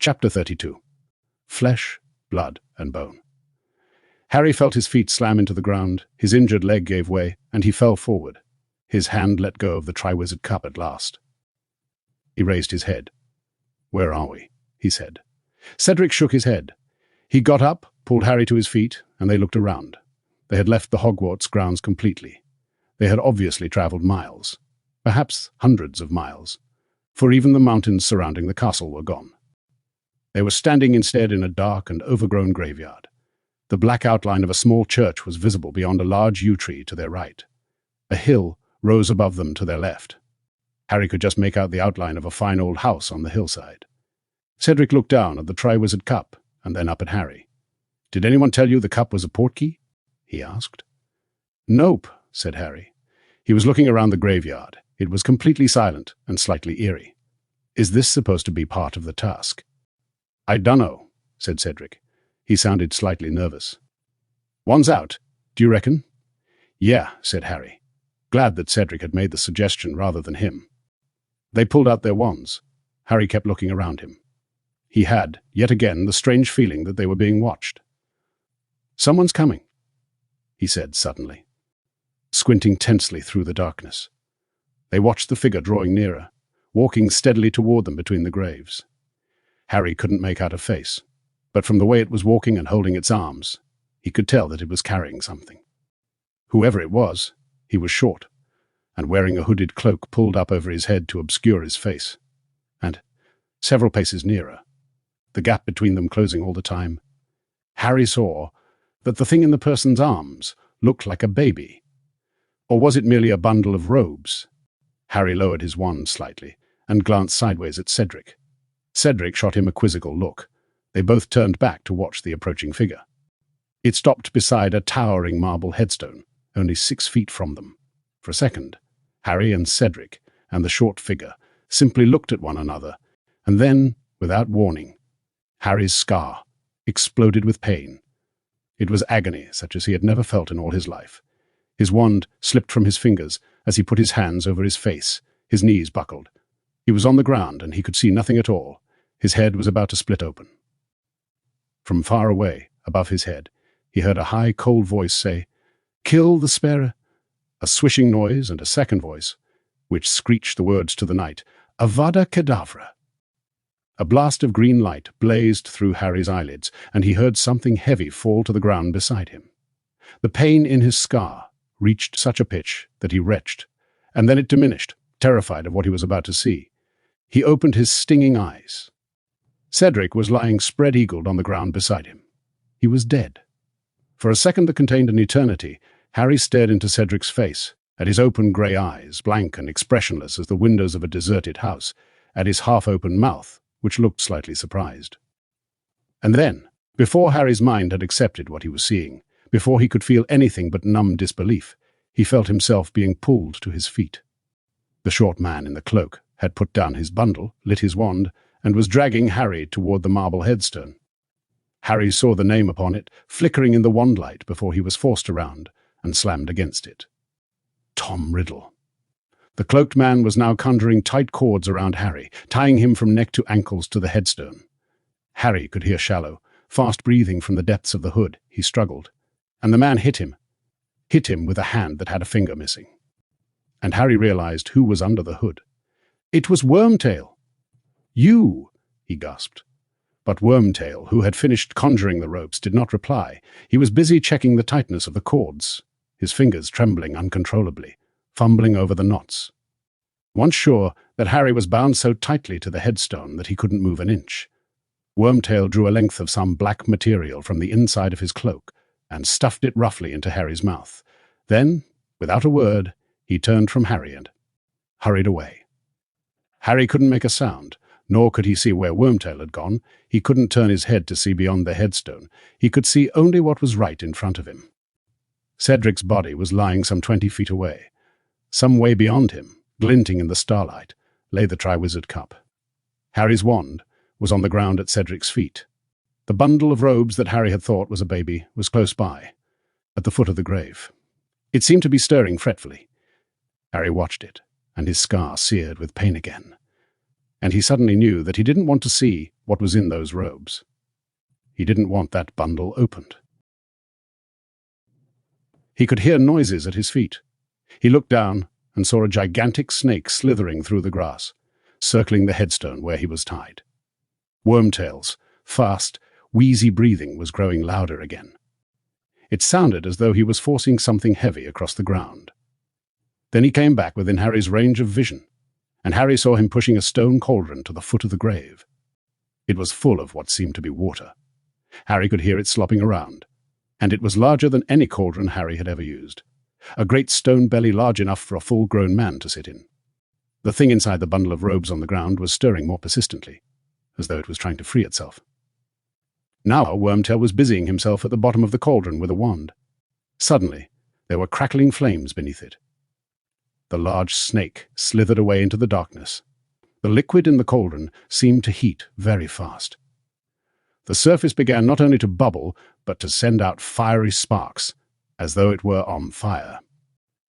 Chapter 32. Flesh, Blood, and Bone. Harry felt his feet slam into the ground, his injured leg gave way, and he fell forward. His hand let go of the Triwizard Cup at last. He raised his head. "Where are we?" he said. Cedric shook his head. He got up, pulled Harry to his feet, and they looked around. They had left the Hogwarts grounds completely. They had obviously travelled miles, perhaps hundreds of miles, for even the mountains surrounding the castle were gone. They were standing instead in a dark and overgrown graveyard. The black outline of a small church was visible beyond a large yew tree to their right. A hill rose above them to their left. Harry could just make out the outline of a fine old house on the hillside. Cedric looked down at the Triwizard Cup and then up at Harry. "Did anyone tell you the cup was a portkey?" he asked. "Nope," said Harry. He was looking around the graveyard. It was completely silent and slightly eerie. "Is this supposed to be part of the task?" "I dunno," said Cedric. He sounded slightly nervous. "One's out, do you reckon?" "Yeah," said Harry, glad that Cedric had made the suggestion rather than him. They pulled out their wands. Harry kept looking around him. He had, yet again, the strange feeling that they were being watched. "Someone's coming," he said suddenly, squinting tensely through the darkness. They watched the figure drawing nearer, walking steadily toward them between the graves. Harry couldn't make out a face, but from the way it was walking and holding its arms, he could tell that it was carrying something. Whoever it was, he was short, and wearing a hooded cloak pulled up over his head to obscure his face. And, several paces nearer, the gap between them closing all the time, Harry saw that the thing in the person's arms looked like a baby. Or was it merely a bundle of robes? Harry lowered his wand slightly and glanced sideways at Cedric. Cedric shot him a quizzical look. They both turned back to watch the approaching figure. It stopped beside a towering marble headstone, only 6 feet from them. For a second, Harry and Cedric and the short figure simply looked at one another, and then, without warning, Harry's scar exploded with pain. It was agony such as he had never felt in all his life. His wand slipped from his fingers as he put his hands over his face. His knees buckled. He was on the ground and he could see nothing at all. His head was about to split open. From far away, above his head, he heard a high, cold voice say, "Kill the Sparrow." A swishing noise and a second voice, which screeched the words to the night, "Avada Kedavra." A blast of green light blazed through Harry's eyelids, and he heard something heavy fall to the ground beside him. The pain in his scar reached such a pitch that he retched, and then it diminished, terrified of what he was about to see. He opened his stinging eyes. Cedric was lying spread-eagled on the ground beside him. He was dead. For a second that contained an eternity, Harry stared into Cedric's face, at his open grey eyes, blank and expressionless as the windows of a deserted house, at his half-open mouth, which looked slightly surprised. And then, before Harry's mind had accepted what he was seeing, before he could feel anything but numb disbelief, he felt himself being pulled to his feet. The short man in the cloak had put down his bundle, lit his wand, and was dragging Harry toward the marble headstone. Harry saw the name upon it, flickering in the wand light before he was forced around and slammed against it. Tom Riddle. The cloaked man was now conjuring tight cords around Harry, tying him from neck to ankles to the headstone. Harry could hear shallow, fast breathing from the depths of the hood. He struggled, and the man hit him with a hand that had a finger missing. And Harry realized who was under the hood. It was Wormtail. "You!" he gasped. But Wormtail, who had finished conjuring the ropes, did not reply. He was busy checking the tightness of the cords, his fingers trembling uncontrollably, fumbling over the knots. Once sure that Harry was bound so tightly to the headstone that he couldn't move an inch, Wormtail drew a length of some black material from the inside of his cloak and stuffed it roughly into Harry's mouth. Then, without a word, he turned from Harry and hurried away. Harry couldn't make a sound, nor could he see where Wormtail had gone. He couldn't turn his head to see beyond the headstone. He could see only what was right in front of him. Cedric's body was lying some 20 feet away. Some way beyond him, glinting in the starlight, lay the Triwizard Cup. Harry's wand was on the ground at Cedric's feet. The bundle of robes that Harry had thought was a baby was close by, at the foot of the grave. It seemed to be stirring fretfully. Harry watched it, and his scar seared with pain again. and he suddenly knew that he didn't want to see what was in those robes. He didn't want that bundle opened. He could hear noises at his feet. He looked down and saw a gigantic snake slithering through the grass, circling the headstone where he was tied. Wormtail's fast, wheezy breathing was growing louder again. It sounded as though he was forcing something heavy across the ground. Then he came back within Harry's range of vision, and Harry saw him pushing a stone cauldron to the foot of the grave. It was full of what seemed to be water. Harry could hear it slopping around, and it was larger than any cauldron Harry had ever used. A great stone belly large enough for a full-grown man to sit in. The thing inside the bundle of robes on the ground was stirring more persistently, as though it was trying to free itself. Now Wormtail was busying himself at the bottom of the cauldron with a wand. Suddenly, there were crackling flames beneath it. The large snake slithered away into the darkness. The liquid in the cauldron seemed to heat very fast. The surface began not only to bubble, but to send out fiery sparks, as though it were on fire.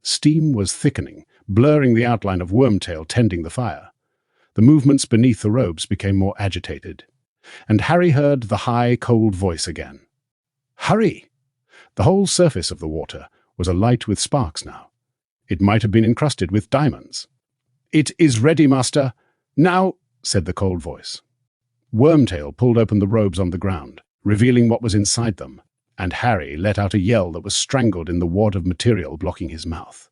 Steam was thickening, blurring the outline of Wormtail tending the fire. The movements beneath the robes became more agitated, and Harry heard the high, cold voice again. "Hurry!" The whole surface of the water was alight with sparks now. It might have been encrusted with diamonds. "It is ready, master. Now," said the cold voice. Wormtail pulled open the robes on the ground, revealing what was inside them, and Harry let out a yell that was strangled in the wad of material blocking his mouth.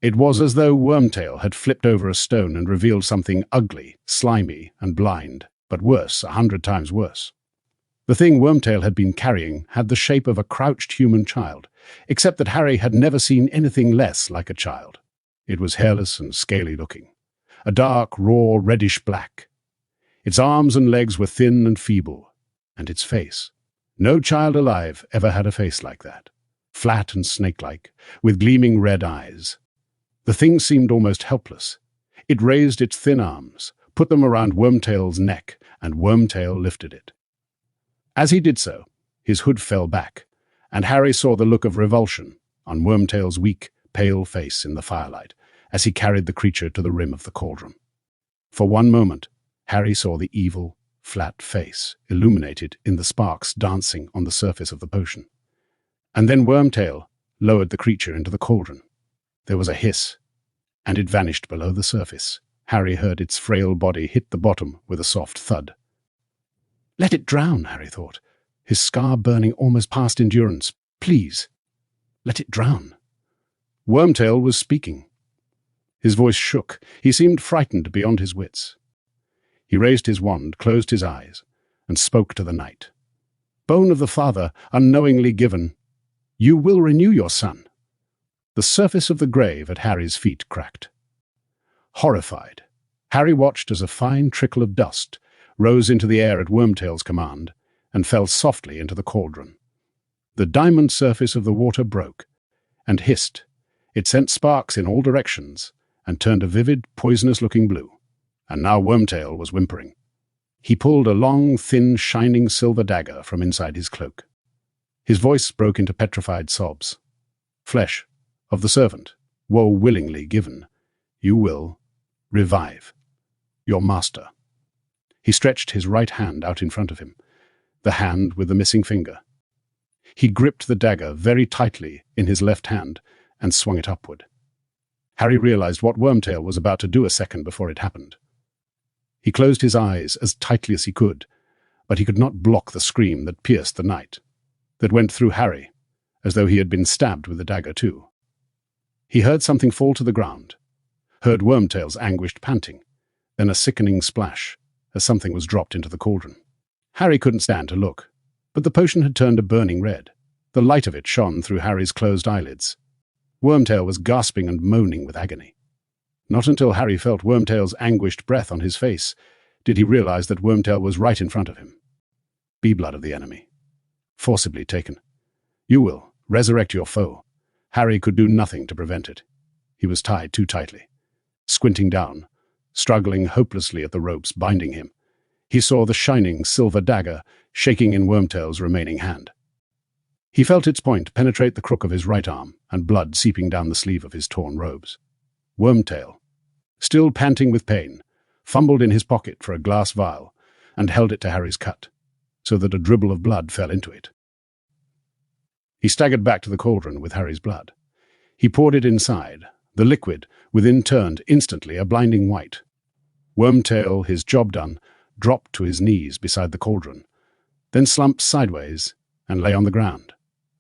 It was as though Wormtail had flipped over a stone and revealed something ugly, slimy, and blind, but worse, 100 times worse. The thing Wormtail had been carrying had the shape of a crouched human child, except that Harry had never seen anything less like a child. It was hairless and scaly-looking, a dark, raw, reddish-black. Its arms and legs were thin and feeble, and its face. No child alive ever had a face like that, flat and snake-like, with gleaming red eyes. The thing seemed almost helpless. It raised its thin arms, put them around Wormtail's neck, and Wormtail lifted it. As he did so, his hood fell back, and Harry saw the look of revulsion on Wormtail's weak, pale face in the firelight as he carried the creature to the rim of the cauldron. For one moment, Harry saw the evil, flat face illuminated in the sparks dancing on the surface of the potion. And then Wormtail lowered the creature into the cauldron. There was a hiss, and it vanished below the surface. Harry heard its frail body hit the bottom with a soft thud. "Let it drown," Harry thought, his scar burning almost past endurance. "Please, let it drown." Wormtail was speaking. His voice shook. He seemed frightened beyond his wits. He raised his wand, closed his eyes, and spoke to the night. "Bone of the Father, unknowingly given, you will renew your son." The surface of the grave at Harry's feet cracked. Horrified, Harry watched as a fine trickle of dust rose into the air at Wormtail's command and fell softly into the cauldron. The diamond surface of the water broke and hissed. It sent sparks in all directions and turned a vivid, poisonous-looking blue. And now Wormtail was whimpering. He pulled a long, thin, shining silver dagger from inside his cloak. His voice broke into petrified sobs. "Flesh of the servant, woe willingly given, you will revive your master." He stretched his right hand out in front of him, the hand with the missing finger. He gripped the dagger very tightly in his left hand and swung it upward. Harry realized what Wormtail was about to do a second before it happened. He closed his eyes as tightly as he could, but he could not block the scream that pierced the night, that went through Harry, as though he had been stabbed with the dagger too. He heard something fall to the ground, heard Wormtail's anguished panting, then a sickening splash as something was dropped into the cauldron. Harry couldn't stand to look, but the potion had turned a burning red. The light of it shone through Harry's closed eyelids. Wormtail was gasping and moaning with agony. Not until Harry felt Wormtail's anguished breath on his face did he realize that Wormtail was right in front of him. Bee-blood of the enemy. Forcibly taken. You will resurrect your foe. Harry could do nothing to prevent it. He was tied too tightly. Squinting down, struggling hopelessly at the ropes binding him, he saw the shining silver dagger shaking in Wormtail's remaining hand. He felt its point penetrate the crook of his right arm and blood seeping down the sleeve of his torn robes. Wormtail, still panting with pain, fumbled in his pocket for a glass vial, and held it to Harry's cut, so that a dribble of blood fell into it. He staggered back to the cauldron with Harry's blood. He poured it inside. The liquid within turned instantly a blinding white. Wormtail, his job done, dropped to his knees beside the cauldron, then slumped sideways and lay on the ground,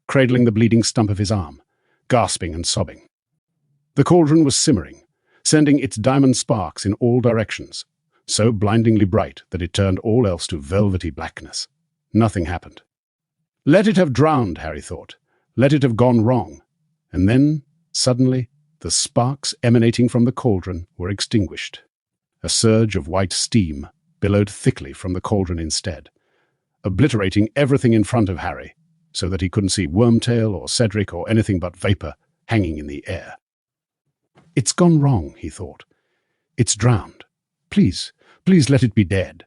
cradling the bleeding stump of his arm, gasping and sobbing. The cauldron was simmering, sending its diamond sparks in all directions, so blindingly bright that it turned all else to velvety blackness. Nothing happened. Let it have drowned, Harry thought. Let it have gone wrong. And then, suddenly, the sparks emanating from the cauldron were extinguished. A surge of white steam billowed thickly from the cauldron instead, obliterating everything in front of Harry, so that he couldn't see Wormtail or Cedric or anything but vapour hanging in the air. It's gone wrong, he thought. It's drowned. Please, please let it be dead.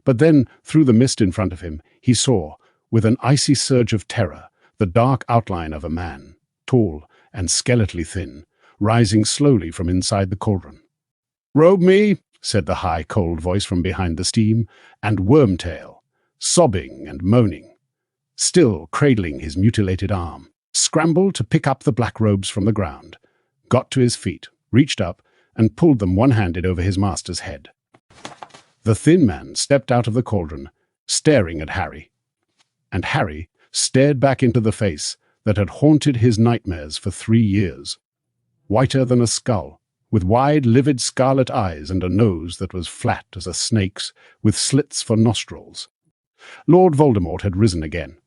But then, through the mist in front of him, he saw, with an icy surge of terror, the dark outline of a man, tall and skeletally thin, rising slowly from inside the cauldron. "Robe me," said the high, cold voice from behind the steam, and Wormtail, sobbing and moaning, still cradling his mutilated arm, scrambled to pick up the black robes from the ground, got to his feet, reached up, and pulled them one-handed over his master's head. The thin man stepped out of the cauldron, staring at Harry, and Harry stared back into the face that had haunted his nightmares for 3 years. Whiter than a skull, with wide, livid scarlet eyes and a nose that was flat as a snake's, with slits for nostrils. Lord Voldemort had risen again,